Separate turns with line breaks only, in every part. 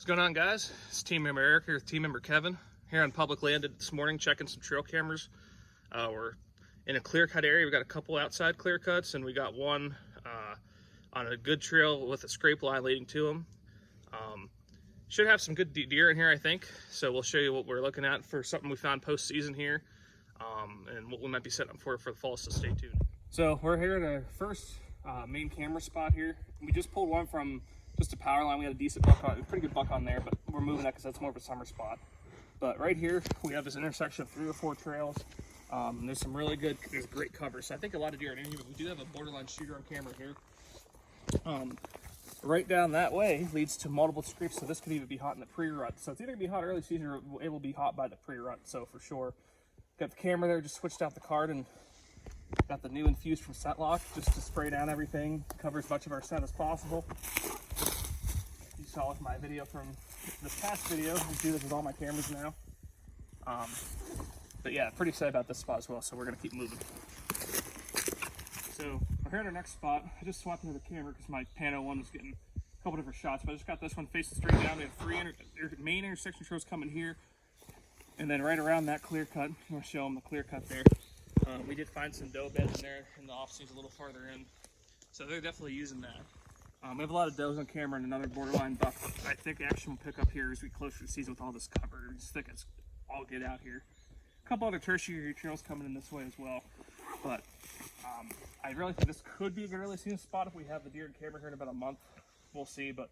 What's going on, guys? It's Team Member Eric here with Team Member Kevin here on public land this morning, checking some trail cameras. We're in a clear cut area. We got a couple outside clear cuts, and we got one on a good trail with a scrape line leading to them. Should have some good deer in here, I think. So we'll show you what we're looking at for something we found post-season here, and what we might be setting up for the fall. So stay tuned. So we're here at our first main camera spot here. We just pulled one from just a power line. We had a decent buck on, a pretty good buck on there, but we're moving that because that's more of a summer spot. But right here, we have this intersection of 3 or 4 trails. There's some really good, there's great cover. So I think a lot of deer are in here, but we do have a borderline shooter on camera here. Right down that way leads to multiple scrapes, so this could even be hot in the pre-rut. So it's either gonna be hot early season or it will be hot by the pre-rut, so for sure. Got the camera there, just switched out the card and got the new infused from ScentLok just to spray down everything, cover as much of our scent as possible. You saw with my video from this past video, I do this with all my cameras now. But yeah, pretty excited about this spot as well, so we're gonna keep moving. So we're here at our next spot. I just swapped into the camera because my Pano one was getting a couple different shots, but I just got this one facing straight down. We have 3 main intersection trails coming here, and then right around that clear cut, I'm gonna show them the clear cut there. We did find some doe beds in there in the off season a little farther in, so they're definitely using that. We have a lot of does on camera and another borderline buck. I think action will pick up here as we close to the season with all this cover. It's thick as all get out here. A couple other tertiary trails coming in this way as well, but I really think this could be a good early season spot if we have the deer and camera here in about a month. We'll see, but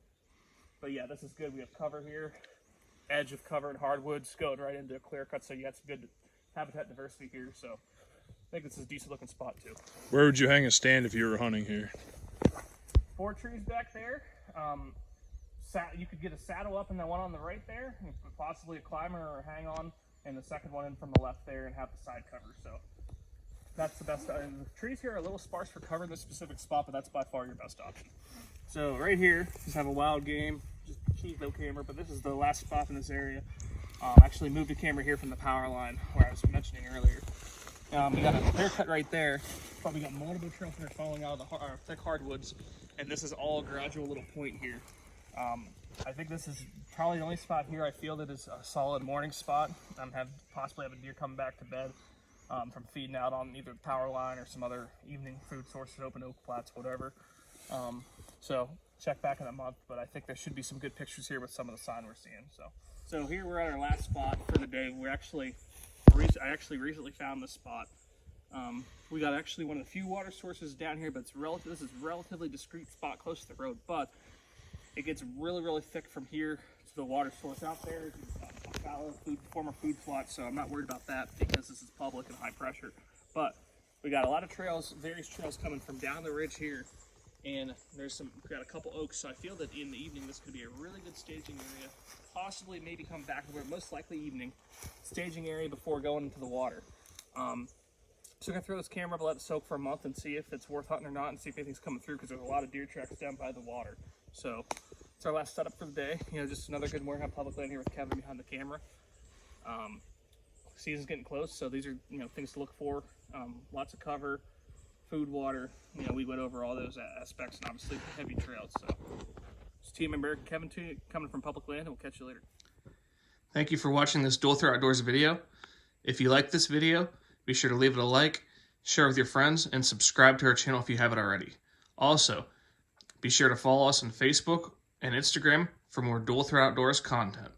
yeah, this is good. We have cover here, edge of cover and hardwoods going right into a clear cut, so you got some good habitat diversity here. So I think this is a decent looking spot too.
Where would you hang a stand if you were hunting here?
4 trees back there. You could get a saddle up in the one on the right there, and possibly a climber or a hang on, and the second one in from the left there, and have the side cover. So that's the best. And the trees here are a little sparse for cover in this specific spot, but that's by far your best option. So right here, just have a wild game, just cheap no camera, but this is the last spot in this area. Actually moved the camera here from the power line where I was mentioning earlier. We got a clear cut right there, but we got multiple trails that are falling out of the thick hardwoods, and this is all a gradual little point here. I think this is probably the only spot here I feel that is a solid morning spot. Possibly have a deer come back to bed from feeding out on either the power line or some other evening food sources, open oak flats, whatever. So check back in a month, but I think there should be some good pictures here with some of the sign we're seeing. So here we're at our last spot for the day. I actually recently found this spot. We got actually one of the few water sources down here, but this is a relatively discreet spot close to the road, but it gets really, really thick from here to the water source out there. It's a fallow former food plot, so I'm not worried about that because this is public and high pressure. But we got a lot of trails, various trails coming from down the ridge here, and we got a couple oaks, so I feel that in the evening this could be a really good staging area. Possibly maybe come back, but most likely evening staging area before going into the water. So I'm gonna throw this camera up, let it soak for a month, and see if it's worth hunting or not, and see if anything's coming through, because there's a lot of deer tracks down by the water. So it's our last setup for the day. Just another good morning on public land here with Kevin behind the camera. Season's getting close, so these are things to look for. Lots of cover, food, water. We went over all those aspects, and obviously heavy trails. So it's Team Member Kevin coming from public land, and we'll catch you later. Thank you for watching this Dual Throat Outdoors video. If you like this video, be sure to leave it a like, share with your friends, and subscribe to our channel if you haven't already. Also, be sure to follow us on Facebook and Instagram for more Dual Throat Outdoors content.